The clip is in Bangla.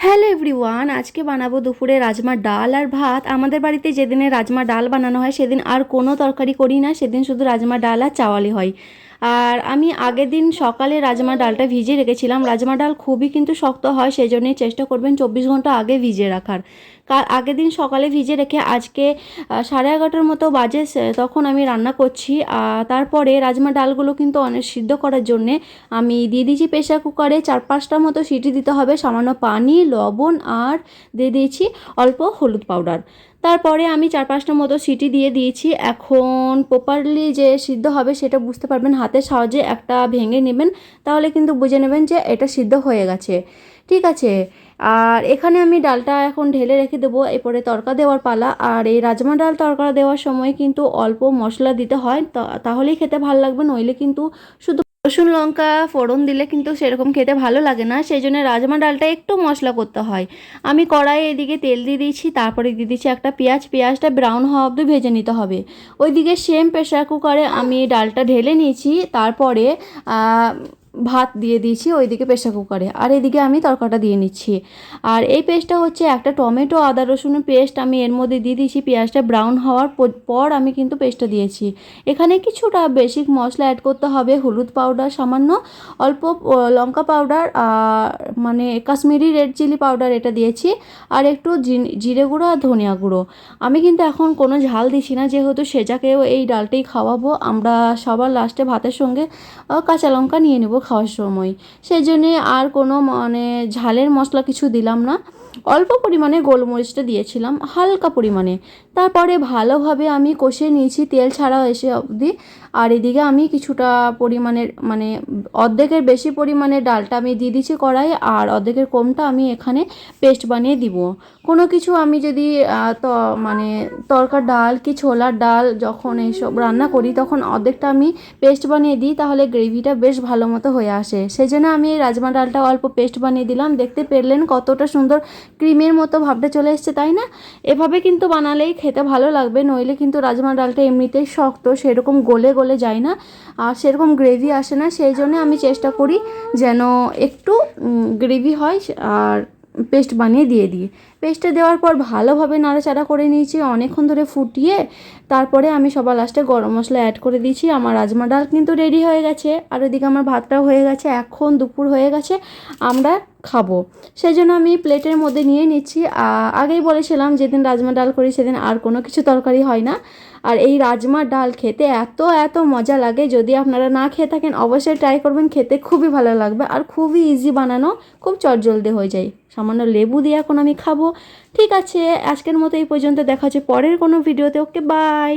হ্যালো এভরিওয়ান, আজকে বানাবো দুপুরে রাজমা ডাল আর ভাত। আমাদের বাড়িতে যেদিনে রাজমা ডাল বানানো হয় সেদিন আর কোনো তরকারি করি না, সেদিন শুধু রাজমা ডাল আর চাওয়ালি হয়। আর আমি আগের দিন সকালে রাজমা ডালটা ভিজিয়ে রেখেছিলাম। রাজমা ডাল খুবই কিন্তু শক্ত হয়, সেই জন্যই চেষ্টা করবেন 24 ঘন্টা আগে ভিজিয়ে রাখার। আগের দিন সকালে ভিজিয়ে রেখে আজকে 11:30টার মতো বাজে, তখন আমি রান্না করছি। তারপরে রাজমা ডালগুলো কিন্তু অনেক সিদ্ধ করার জন্যে আমি দিয়ে দিয়েছি প্রেশার কুকারে 4-5টা মতো সিটি দিতে হবে, সামান্য পানি, লবণ আর দিয়ে দিয়েছি অল্প হলুদ পাউডার। তারপরে আমি 4-5টা মতো সিটি দিয়ে দিয়েছি। এখন প্রপারলি যে সিদ্ধ হবে সেটা বুঝতে পারবেন, হাতের সাহায্যে একটা ভেঙে নেবেন, তাহলে কিন্তু বুঝে নেবেন যে এটা সিদ্ধ হয়ে গেছে। ঠিক আছে, আর এখানে আমি ডালটা এখন ঢেলে রেখে দেবো, এরপরে তড়কা দেওয়ার পালা। আর এই রাজমা ডাল তড়কা দেওয়ার সময় কিন্তু অল্প মশলা দিতে হয়, তাহলেই খেতে ভালো লাগবে, নইলে কিন্তু শুধু রসুন লঙ্কা ফোড়ন দিলে কিন্তু সেরকম খেতে ভালো লাগে না, সেই জন্য রাজমা ডালটা একটু মশলা করতে হয়। আমি কড়াইয়ে এদিকে তেল দিয়ে দিয়েছি, তারপরে দিয়ে দিচ্ছি একটা পেঁয়াজটা ব্রাউন হওয়া অবধি ভেজে নিতে হবে। ওইদিকে সেম প্রেশার কুকারে আমি ডালটা ঢেলে নিয়েছি, তারপরে ভাত দিয়ে দিয়েছি ওইদিকে প্রেশার কুকারে, আর এদিকে আমি তরকাটা দিয়ে নিচ্ছি। আর এই পেস্টটা হচ্ছে একটা টমেটো আদা রসুনের পেস্ট, আমি এর মধ্যে দিয়ে দিয়েছি। পেঁয়াজটা ব্রাউন হওয়ার পর আমি কিন্তু পেস্টটা দিয়েছি। এখানে কিছুটা বেসিক মশলা অ্যাড করতে হবে, হলুদ পাউডার সামান্য, অল্প লঙ্কা পাউডার, মানে কাশ্মীরি রেড চিলি পাউডার এটা দিয়েছি, আর একটু জিরে গুঁড়ো আর ধনিয়া গুঁড়ো। আমি কিন্তু এখন কোনো ঝাল দিছি না, যেহেতু সেজাকেও এই ডালটাই খাওয়াবো আমরা। সবার লাস্টে ভাতের সঙ্গে কাঁচা লঙ্কা নিয়ে নেব খাওয়ার সময়, সেই জন্যে আর কোনো মানে ঝালের মশলা কিছু দিলাম না। অল্প পরিমাণে গোলমরিচটা দিয়েছিলাম, হালকা পরিমাণে। তারপরে ভালোভাবে আমি কষিয়ে নিয়েছি তেল ছাড়া এসে অবধি। আর এদিকে আমি কিছুটা পরিমাণের মানে অর্ধেকের বেশি পরিমাণে ডালটা আমি দিয়ে দিচ্ছি কড়াই, আর অর্ধেকের কমটা আমি এখানে পেস্ট বানিয়ে দিব। কোনো কিছু আমি যদি মানে তরকার ডাল কি ছোলার ডাল যখন এইসব রান্না করি তখন অর্ধেকটা আমি পেস্ট বানিয়ে দিই, তাহলে গ্রেভিটা বেশ ভালো মতো হয়ে আসে। সেই জন্য আমি এই রাজমা ডালটা অল্প পেস্ট বানিয়ে দিলাম। দেখতে পেলেন কতটা সুন্দর ক্রিমের মতো ভাবটা চলে এসছে, তাই না? এভাবে কিন্তু বানালেই খেতে ভালো লাগবে, নইলে কিন্তু রাজমা ডালটা এমনিতেই শক্ত, সেরকম গলে গলে যায় না আর সেরকম গ্রেভি আসে না। সেই জন্য আমি চেষ্টা করি যেন একটু গ্রেভি হয়, আর পেস্ট বানিয়ে দিয়ে দিই। পেস্টটা দেওয়ার পর ভালোভাবে নাড়াচাড়া করে নিয়েছি অনেকক্ষণ ধরে ফুটিয়ে। তারপরে আমি সবার লাস্টে গরম মশলা অ্যাড করে দিয়েছি। আমার রাজমা ডাল কিন্তু রেডি হয়ে গেছে, আর ওইদিকে আমার ভাতটাও হয়ে গেছে। এখন দুপুর হয়ে গেছে, আমরা খাবো, সেই জন্য আমি প্লেটের মধ্যে নিয়ে নিচ্ছি। আগেই বলেছিলাম যেদিন রাজমা ডাল করি সেদিন আর কোনো কিছু তরকারি হয় না। আর এই রাজমা ডাল খেতে এত এত মজা লাগে, যদি আপনারা না খেয়ে থাকেন অবশ্যই ট্রাই করবেন, খেতে খুবই ভালো লাগবে আর খুবই ইজি বানানো, খুব চটজলদি হয়ে যায়। সামান্য লেবু দিয়ে এখন আমি খাবো। ঠিক আছে, আজকের মতো এই পর্যন্ত, দেখা হচ্ছে পরের কোনো ভিডিওতে। ওকে, বাই।